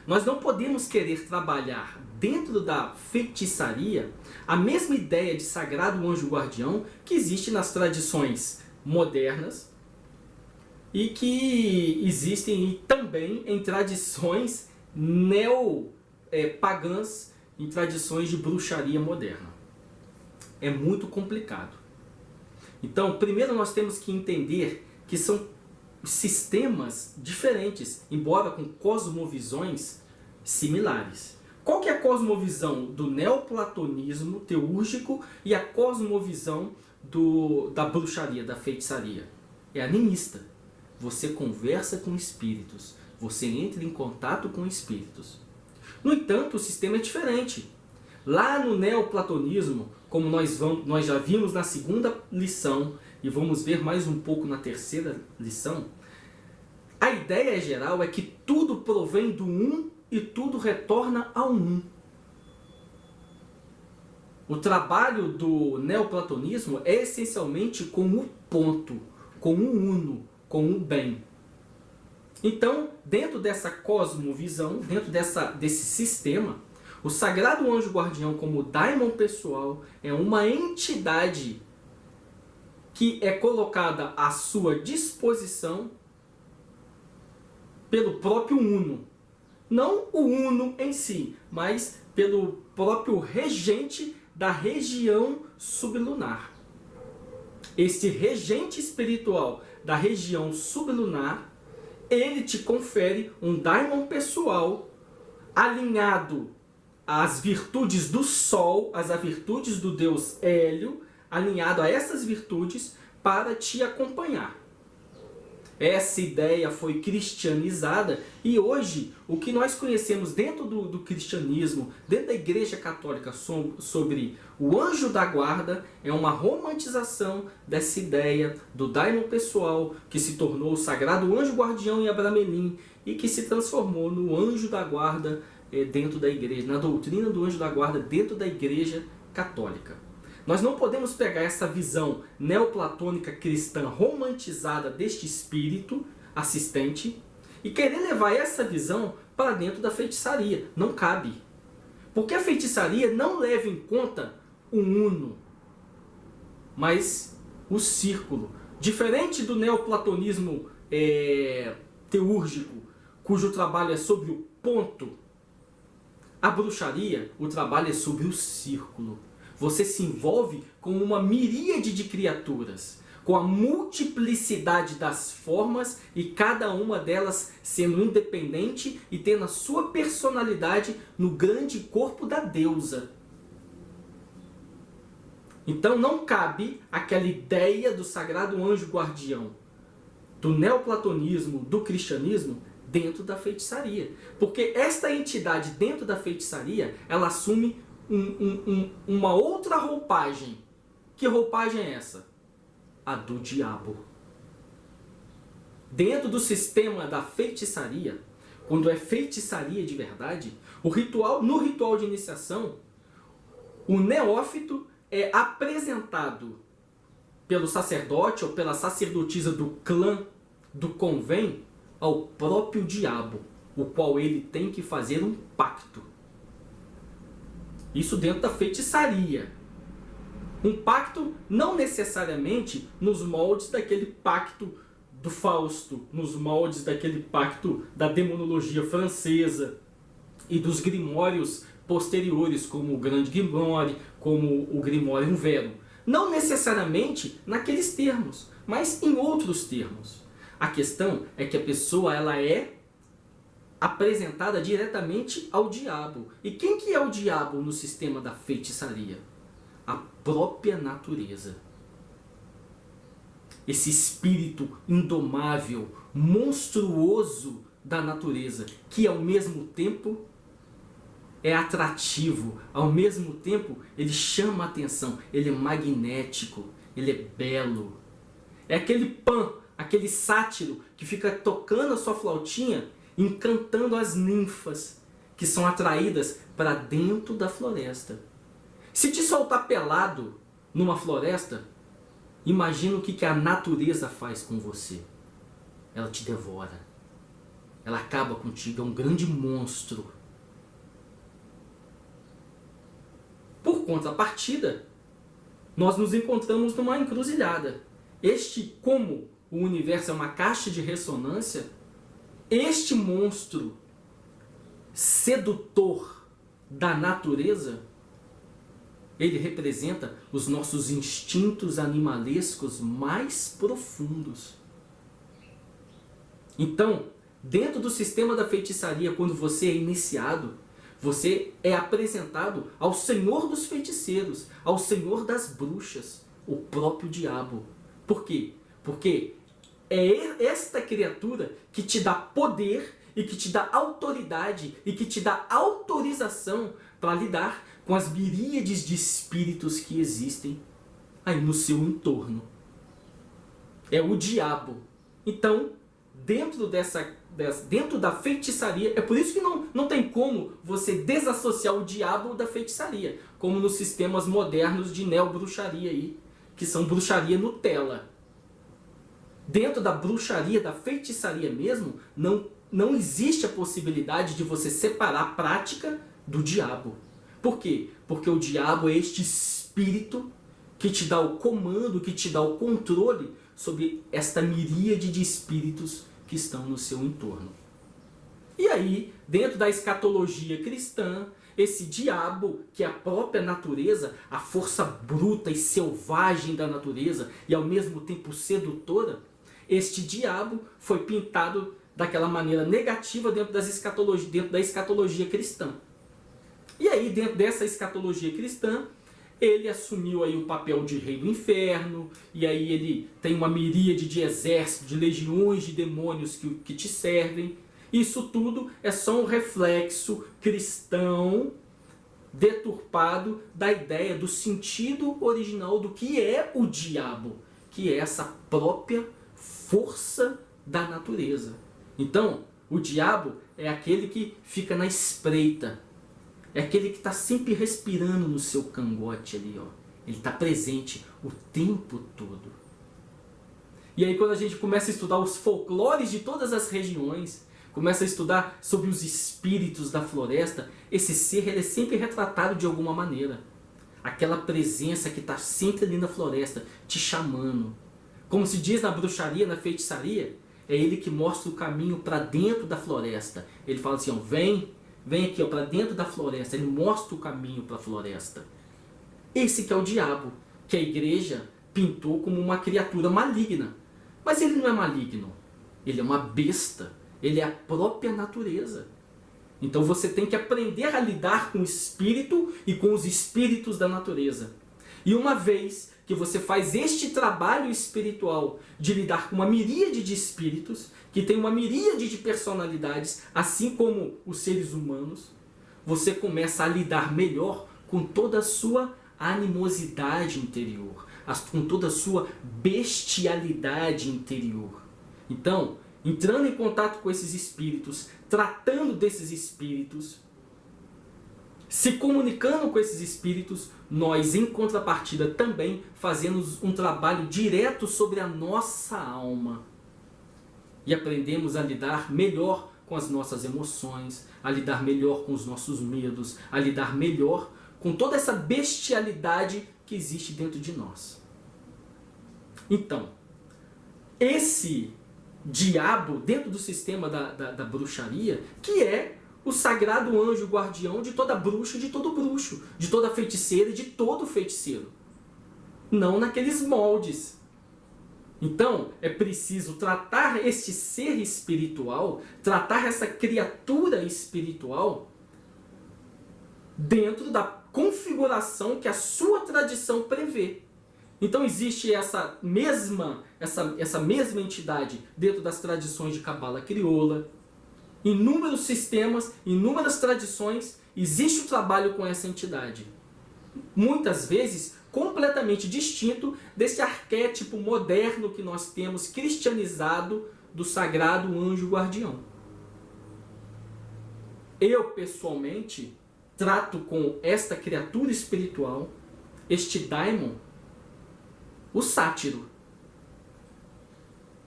Nós não podemos querer trabalhar dentro da feitiçaria a mesma ideia de sagrado anjo guardião que existe nas tradições modernas e que existem também em tradições neo-pagãs, em tradições de bruxaria moderna. É muito complicado. Então, primeiro nós temos que entender que são sistemas diferentes, embora com cosmovisões similares. Qual que é a cosmovisão do neoplatonismo teúrgico e a cosmovisão da bruxaria, da feitiçaria? É animista. Você conversa com espíritos, você entra em contato com espíritos. No entanto, o sistema é diferente. Lá no neoplatonismo, como nós já vimos na segunda lição e vamos ver mais um pouco na terceira lição, a ideia geral é que tudo provém do um e tudo retorna ao um. O trabalho do neoplatonismo é essencialmente com o ponto, com o uno, com o bem. Então, dentro dessa cosmovisão, dentro desse sistema, o Sagrado Anjo Guardião, como daimon pessoal, é uma entidade que é colocada à sua disposição pelo próprio Uno. Não o Uno em si, mas pelo próprio regente da região sublunar. Este regente espiritual da região sublunar, ele te confere um daimon pessoal alinhado às virtudes do Sol, às virtudes do Deus Hélio, alinhado a essas virtudes para te acompanhar. Essa ideia foi cristianizada e hoje o que nós conhecemos dentro do cristianismo, dentro da Igreja Católica sobre o anjo da guarda é uma romantização dessa ideia do daimon pessoal que se tornou o sagrado anjo guardião em Abramelin e que se transformou no anjo da guarda dentro da igreja, na doutrina do anjo da guarda dentro da Igreja Católica. Nós não podemos pegar essa visão neoplatônica cristã romantizada deste espírito assistente e querer levar essa visão para dentro da feitiçaria. Não cabe. Porque a feitiçaria não leva em conta o uno, mas o círculo. Diferente do neoplatonismo teúrgico, cujo trabalho é sobre o ponto, a bruxaria, o trabalho é sobre o círculo. Você se envolve com uma miríade de criaturas, com a multiplicidade das formas e cada uma delas sendo independente e tendo a sua personalidade no grande corpo da deusa. Então não cabe aquela ideia do sagrado anjo guardião, do neoplatonismo, do cristianismo, dentro da feitiçaria. Porque esta entidade dentro da feitiçaria, ela assume uma outra roupagem. Que roupagem é essa? A do diabo. Dentro do sistema da feitiçaria, quando é feitiçaria de verdade, no ritual de iniciação, o neófito é apresentado pelo sacerdote ou pela sacerdotisa do clã, do convém, ao próprio diabo, o qual ele tem que fazer um pacto. Isso dentro da feitiçaria. Um pacto não necessariamente nos moldes daquele pacto do Fausto, nos moldes daquele pacto da demonologia francesa e dos grimórios posteriores, como o Grande Grimório, como o Grimório Vero. Não necessariamente naqueles termos, mas em outros termos. A questão é que a pessoa ela é apresentada diretamente ao diabo. E quem que é o diabo no sistema da feitiçaria? A própria natureza. Esse espírito indomável, monstruoso da natureza, que ao mesmo tempo é atrativo, ao mesmo tempo ele chama a atenção, ele é magnético, ele é belo. É aquele Pan, aquele sátiro que fica tocando a sua flautinha, encantando as ninfas que são atraídas para dentro da floresta. Se te soltar pelado numa floresta, imagina o que a natureza faz com você. Ela te devora. Ela acaba contigo, é um grande monstro. Por contrapartida, nós nos encontramos numa encruzilhada. Como o universo é uma caixa de ressonância, este monstro sedutor da natureza, ele representa os nossos instintos animalescos mais profundos. Então, dentro do sistema da feitiçaria, quando você é iniciado, você é apresentado ao Senhor dos feiticeiros, ao Senhor das bruxas, o próprio diabo. Por quê? Porque é esta criatura que te dá poder e que te dá autoridade e que te dá autorização para lidar com as miríades de espíritos que existem aí no seu entorno. É o diabo. Então, dentro da feitiçaria, é por isso que não tem como você desassociar o diabo da feitiçaria, como nos sistemas modernos de neobruxaria aí, que são bruxaria Nutella. Dentro da bruxaria, da feitiçaria mesmo, não existe a possibilidade de você separar a prática do diabo. Por quê? Porque o diabo é este espírito que te dá o comando, que te dá o controle sobre esta miríade de espíritos que estão no seu entorno. E aí, dentro da escatologia cristã, esse diabo, que é a própria natureza, a força bruta e selvagem da natureza e ao mesmo tempo sedutora, este diabo foi pintado daquela maneira negativa dentro da escatologia cristã. E aí, dentro dessa escatologia cristã, ele assumiu aí o papel de rei do inferno, e aí ele tem uma miríade de exércitos, de legiões de demônios que te servem. Isso tudo é só um reflexo cristão deturpado da ideia, do sentido original do que é o diabo, que é essa própria força da natureza. Então, o diabo é aquele que fica na espreita, é aquele que está sempre respirando no seu cangote ali, ó. Ele está presente o tempo todo. E aí quando a gente começa a estudar os folclores de todas as regiões, começa a estudar sobre os espíritos da floresta, esse ser ele é sempre retratado de alguma maneira. Aquela presença que está sempre ali na floresta, te chamando. Como se diz na bruxaria, na feitiçaria, é ele que mostra o caminho para dentro da floresta. Ele fala assim, ó, vem aqui para dentro da floresta, ele mostra o caminho para a floresta. Esse que é o diabo, que a igreja pintou como uma criatura maligna. Mas ele não é maligno, ele é uma besta, ele é a própria natureza. Então você tem que aprender a lidar com o espírito e com os espíritos da natureza. E uma vez que você faz este trabalho espiritual de lidar com uma miríade de espíritos, que tem uma miríade de personalidades, assim como os seres humanos, você começa a lidar melhor com toda a sua animosidade interior, com toda a sua bestialidade interior. Então, entrando em contato com esses espíritos, tratando desses espíritos, se comunicando com esses espíritos, nós, em contrapartida, também fazemos um trabalho direto sobre a nossa alma. E aprendemos a lidar melhor com as nossas emoções, a lidar melhor com os nossos medos, a lidar melhor com toda essa bestialidade que existe dentro de nós. Então, esse diabo dentro do sistema da bruxaria, que é o sagrado anjo guardião de toda bruxa, de todo bruxo, de toda feiticeira e de todo feiticeiro. Não naqueles moldes. Então, é preciso tratar este ser espiritual, tratar essa criatura espiritual dentro da configuração que a sua tradição prevê. Então existe essa mesma entidade dentro das tradições de cabala crioula. Inúmeros sistemas, inúmeras tradições, existe o trabalho com essa entidade. Muitas vezes completamente distinto desse arquétipo moderno que nós temos cristianizado do sagrado anjo guardião. Eu, pessoalmente, trato com esta criatura espiritual, este daimon, o sátiro.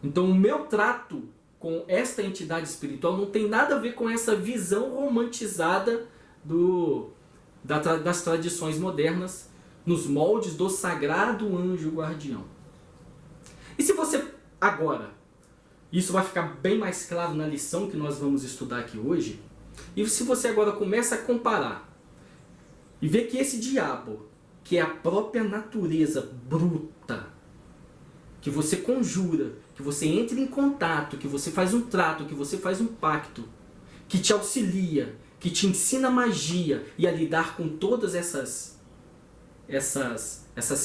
Então o meu trato com esta entidade espiritual não tem nada a ver com essa visão romantizada das tradições modernas nos moldes do sagrado anjo guardião. E se você agora, isso vai ficar bem mais claro na lição que nós vamos estudar aqui hoje, e se você agora começa a comparar e ver que esse diabo, que é a própria natureza bruta, que você conjura, que você entra em contato, que você faz um trato, que você faz um pacto, que te auxilia, que te ensina magia e a lidar com todas essas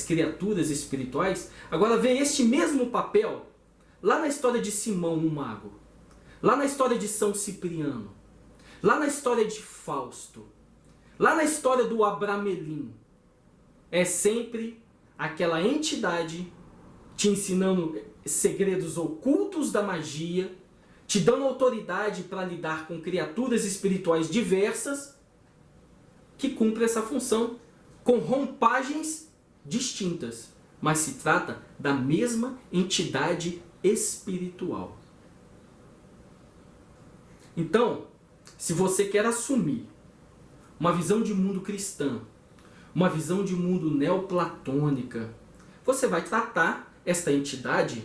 criaturas espirituais, agora vê este mesmo papel lá na história de Simão, o mago, lá na história de São Cipriano, lá na história de Fausto, lá na história do Abramelin. É sempre aquela entidade te ensinando segredos ocultos da magia, te dando autoridade para lidar com criaturas espirituais diversas, que cumpre essa função com rompagens distintas, mas se trata da mesma entidade espiritual. Então, se você quer assumir uma visão de mundo cristã, uma visão de mundo neoplatônica, você vai tratar esta entidade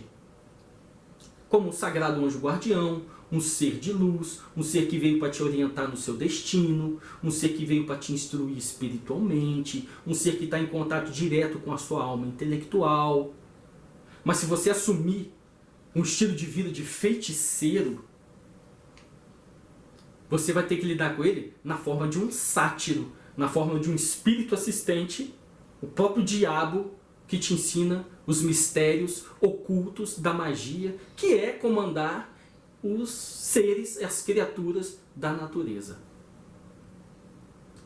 como um sagrado anjo guardião, um ser de luz, um ser que veio para te orientar no seu destino, um ser que veio para te instruir espiritualmente, um ser que está em contato direto com a sua alma intelectual. Mas se você assumir um estilo de vida de feiticeiro, você vai ter que lidar com ele na forma de um sátiro, na forma de um espírito assistente, o próprio diabo que te ensina os mistérios ocultos da magia, que é comandar os seres, as criaturas da natureza.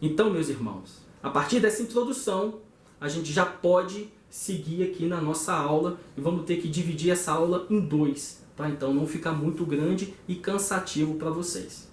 Então, meus irmãos, a partir dessa introdução, a gente já pode seguir aqui na nossa aula e vamos ter que dividir essa aula em 2, tá? Então não ficar muito grande e cansativo para vocês.